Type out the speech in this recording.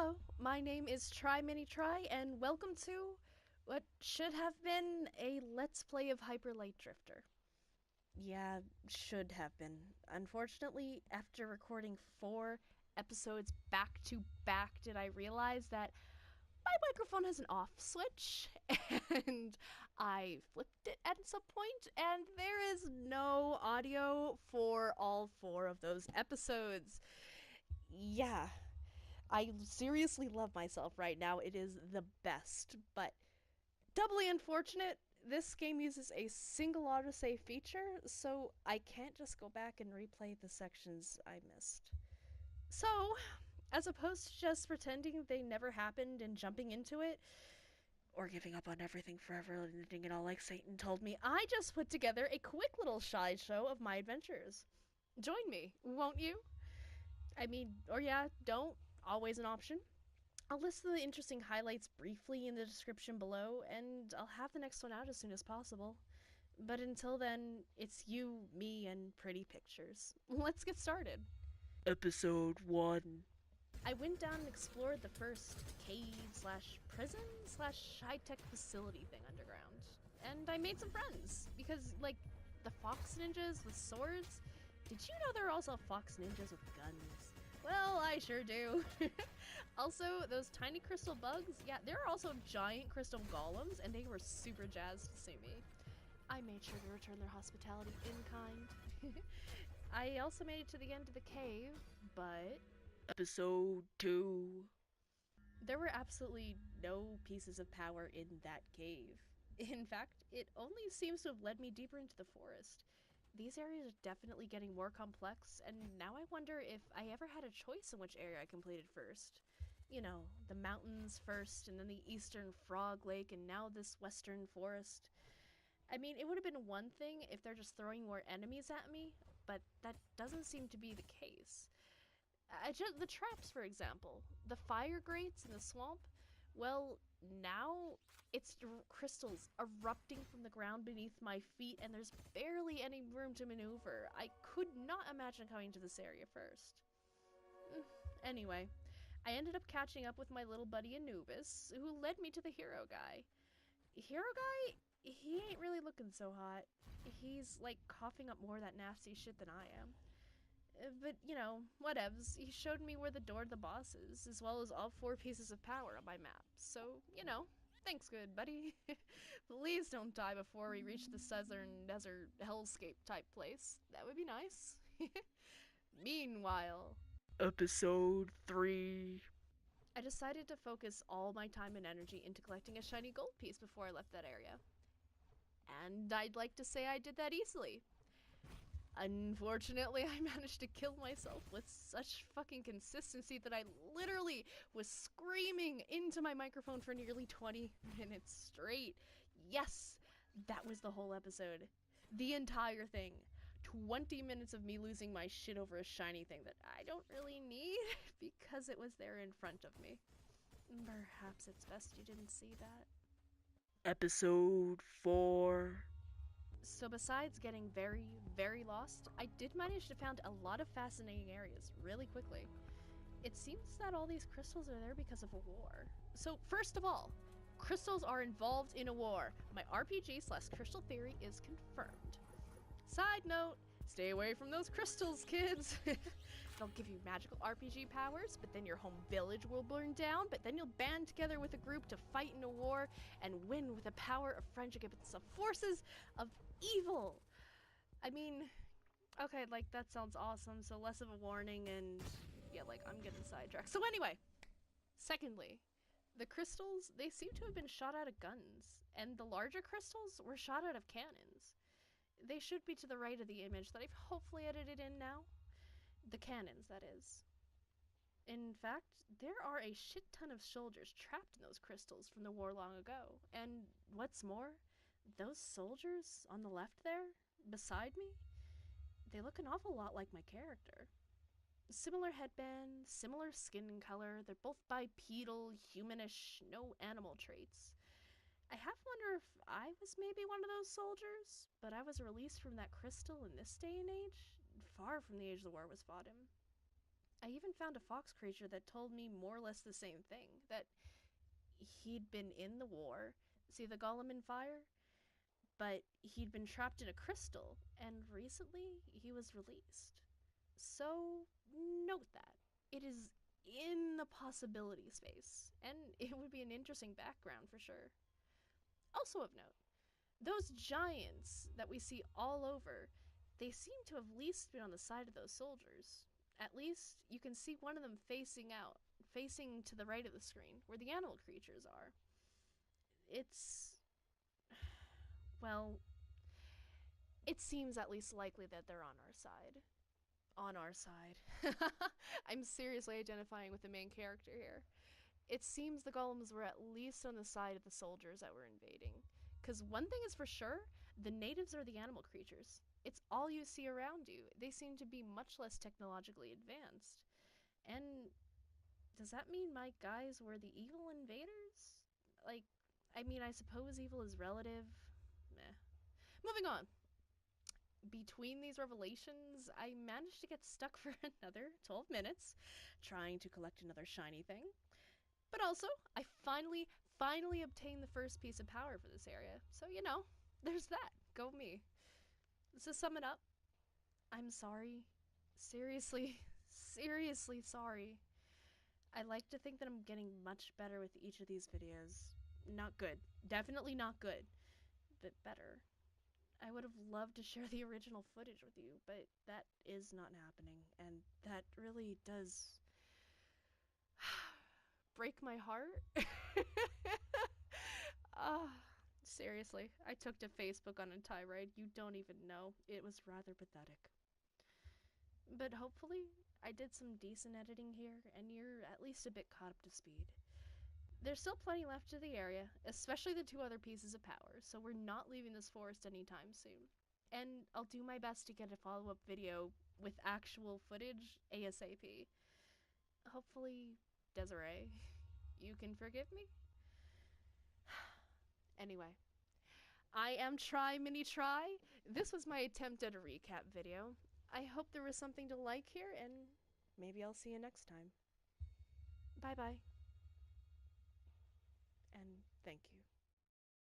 Hello, my name is Try Mini Try, and welcome to what should have been a Let's Play of Hyper Light Drifter. Yeah, should have been. Unfortunately, after recording 4 episodes back to back, did I realize that my microphone has an off switch, and I flipped it at some point, and there is no audio for all 4 of those episodes. Yeah, I seriously love myself right now. It is the best, but doubly unfortunate. This game uses a single autosave feature, so I can't just go back and replay the sections I missed. So, as opposed to just pretending they never happened and jumping into it, or giving up on everything forever and ending it all like Satan told me, I just put together a quick little slideshow of my adventures. Join me, won't you? I mean, or yeah, don't. Always an option. I'll list the interesting highlights briefly in the description below, and I'll have the next one out as soon as possible. But until then, it's you, me, and pretty pictures. Let's get started. Episode 1. I went down and explored the first cave slash prison slash high-tech facility thing underground. And I made some friends, because, like, the fox ninjas with swords? Did you know there are also fox ninjas with guns? Well, I sure do. Also, those tiny crystal bugs, yeah, there are also giant crystal golems, and they were super jazzed to see me. I made sure to return their hospitality in kind. I also made it to the end of the cave, but... Episode 2. There were absolutely no pieces of power in that cave. In fact, it only seems to have led me deeper into the forest. These areas are definitely getting more complex, and now I wonder if I ever had a choice in which area I completed first. You know, the mountains first, and then the eastern frog lake, and now this western forest. I mean, it would have been one thing if they're just throwing more enemies at me, but that doesn't seem to be the case. The traps, for example, the fire grates in the swamp, well, now it's crystals erupting from the ground beneath my feet, and there's barely any room to maneuver. I could not imagine coming to this area first. Anyway, I ended up catching up with my little buddy Anubis, who led me to the hero guy. Hero guy? He ain't really looking so hot. He's, like, coughing up more of that nasty shit than I am. But, you know, whatevs. He showed me where the door to the boss is, as well as all 4 pieces of power on my map. So, you know, thanks, good buddy. Please don't die before we reach the southern desert hellscape type place. That would be nice. Meanwhile, Episode 3. I decided to focus all my time and energy into collecting a shiny gold piece before I left that area. And I'd like to say I did that easily. Unfortunately, I managed to kill myself with such fucking consistency that I literally was screaming into my microphone for nearly 20 minutes straight. Yes, that was the whole episode. The entire thing. 20 minutes of me losing my shit over a shiny thing that I don't really need because it was there in front of me. Perhaps it's best you didn't see that. Episode 4. So besides getting very, very lost, I did manage to find a lot of fascinating areas really quickly. It seems that all these crystals are there because of a war. So first of all, crystals are involved in a war. My RPG/crystal theory is confirmed. Side note, stay away from those crystals, kids. They'll give you magical RPG powers, but then your home village will burn down, but then you'll band together with a group to fight in a war and win with the power of friendship against the forces of evil. I mean, okay, like, that sounds awesome, so less of a warning and, yeah, like, I'm getting sidetracked. So anyway, secondly, the crystals, they seem to have been shot out of guns, and the larger crystals were shot out of cannons. They should be to the right of the image that I've hopefully edited in now. The cannons, that is. In fact, there are a shit ton of soldiers trapped in those crystals from the war long ago. And what's more, those soldiers on the left there, beside me, they look an awful lot like my character. Similar headband, similar skin color, they're both bipedal, humanish, no animal traits. I half wonder if I was maybe one of those soldiers, but I was released from that crystal in this day and age, far from the age the war was fought in. I even found a fox creature that told me more or less the same thing, that he'd been in the war, see the golem in fire? But he'd been trapped in a crystal, and recently he was released. So, note that. It is in the possibility space, and it would be an interesting background for sure. Also of note, those giants that we see all over, they seem to have at least been on the side of those soldiers. At least you can see one of them facing out, facing to the right of the screen, where the animal creatures are. It's, well, it seems at least likely that they're on our side. On our side. I'm seriously identifying with the main character here. It seems the golems were at least on the side of the soldiers that were invading. Because one thing is for sure, the natives are the animal creatures. It's all you see around you. They seem to be much less technologically advanced. And does that mean my guys were the evil invaders? Like, I mean, I suppose evil is relative. Meh. Moving on. Between these revelations, I managed to get stuck for another 12 minutes trying to collect another shiny thing. But also, I finally obtained the first piece of power for this area. So, you know, there's that. Go me. To sum it up, I'm sorry. Seriously, seriously sorry. I like to think that I'm getting much better with each of these videos. Not good. Definitely not good. But better. I would have loved to share the original footage with you, but that is not happening, and that really does break my heart. uh, Seriously, I took to Facebook on a tirade. You don't even know. It was rather pathetic. But hopefully, I did some decent editing here, and you're at least a bit caught up to speed. There's still plenty left to the area, especially the two other pieces of power, so we're not leaving this forest anytime soon. And I'll do my best to get a follow-up video with actual footage ASAP. Hopefully, Desiree, you can forgive me? Anyway, I am Try Mini Try. This was my attempt at a recap video. I hope there was something to like here, and maybe I'll see you next time. Bye bye. And thank you.